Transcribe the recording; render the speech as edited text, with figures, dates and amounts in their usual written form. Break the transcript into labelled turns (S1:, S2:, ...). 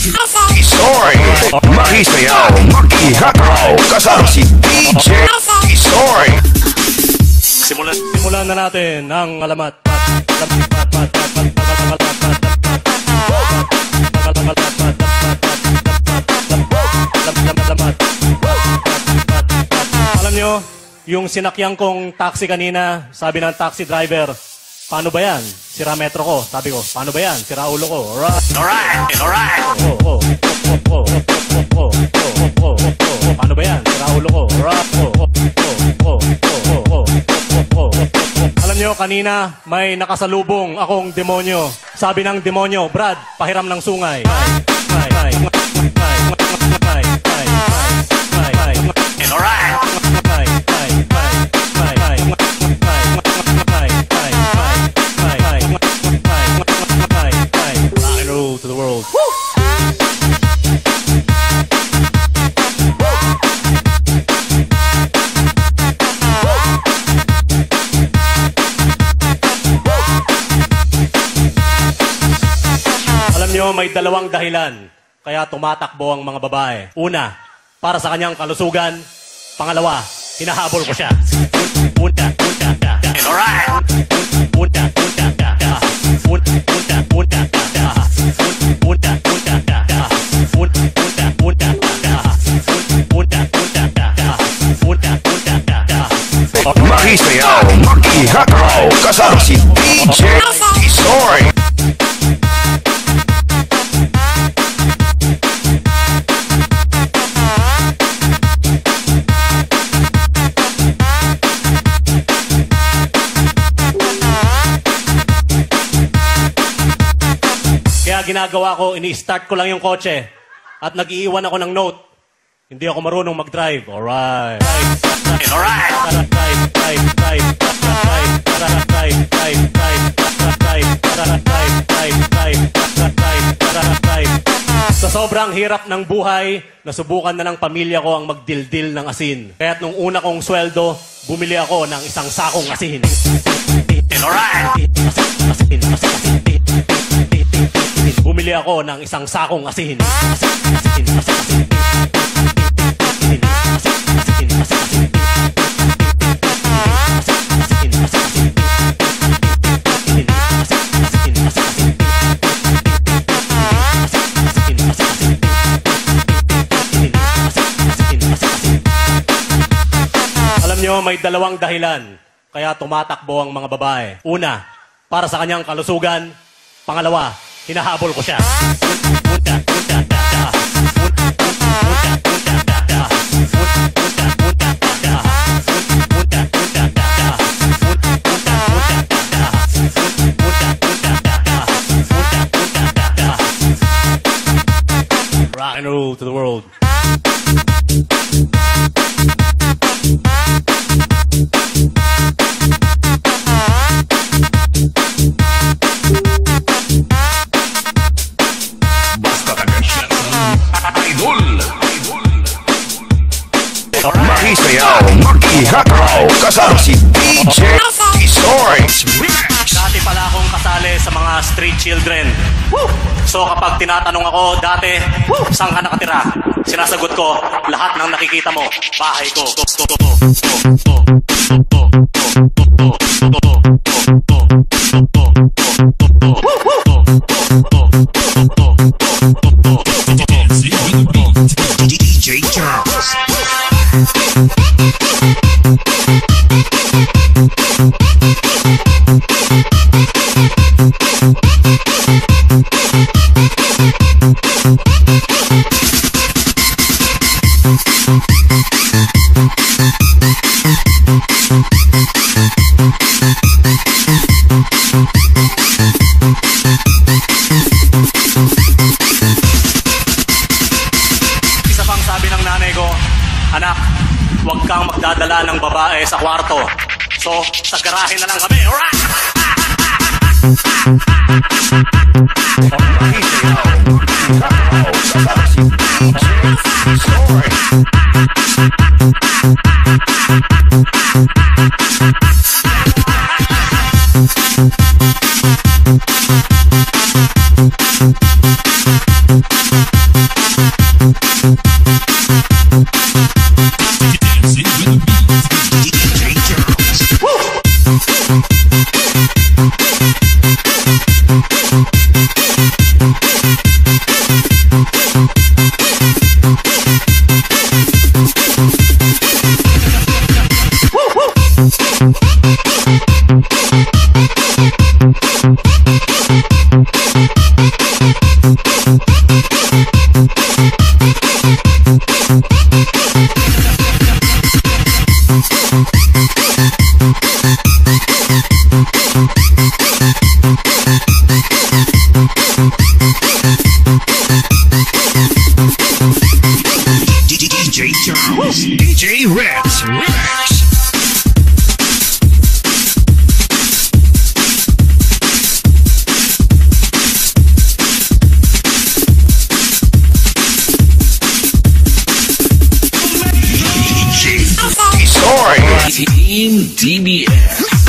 S1: Soy makisayaw, makihataw, kasama si DJ Soy.
S2: Simulan na natin ang alamat. Alam nyo, yung sinakyan kong taxi kanina, sabi ng taxi driver, paano ba yan? Sira metro ko. Sabi ko, paano ba yan? Sira ulo ko. Alright. Paano ba yan? Sira ulo ko. Alam nyo, kanina may nakasalubong akong demonyo. Sabi ng demonyo, Brad, pahiram ng sungay. To the world. Alam nyo, may dalawang dahilan kaya tumatakbo ang mga babae. Una, para sa kanyang kalusugan. Pangalawa, hinahabol ko siya.
S1: Makisayaw, makihataw, kasama si DJ Soy.
S2: Kaya ginagawa ko, ini-start ko lang yung kotse at nag-iiwan ako ng note. Hindi ako marunong mag-drive. Alright. Sa sobrang hirap ng buhay, nasubukan na ng pamilya ko ang magdildil ng asin. Kaya't nung una kong sweldo, bumili ako ng isang sakong asin. Bumili ako ng isang sakong asin. Alam nyo, may dalawang dahilan kaya tumatakbo ang mga babae. Una, para sa kanyang kalusugan. Pangalawa, hinahabol ko siya. Rock and roll to the world.
S1: Makisayaw, makihataw, kasama si DJ Soy.
S2: Dati pala akong kasali sa mga street children. Woo! So kapag tinatanong ako dati, saan ka nakatira? Sinasagot ko, lahat ng nakikita mo, bahay ko.
S1: DJ Charles.
S2: Isa pang sabi ng nanay ko, anak, huwag kang magdadala ng babae sa kwarto. So, sa garahe na lang kami. Alright!
S1: Sorry.
S3: Team DBS.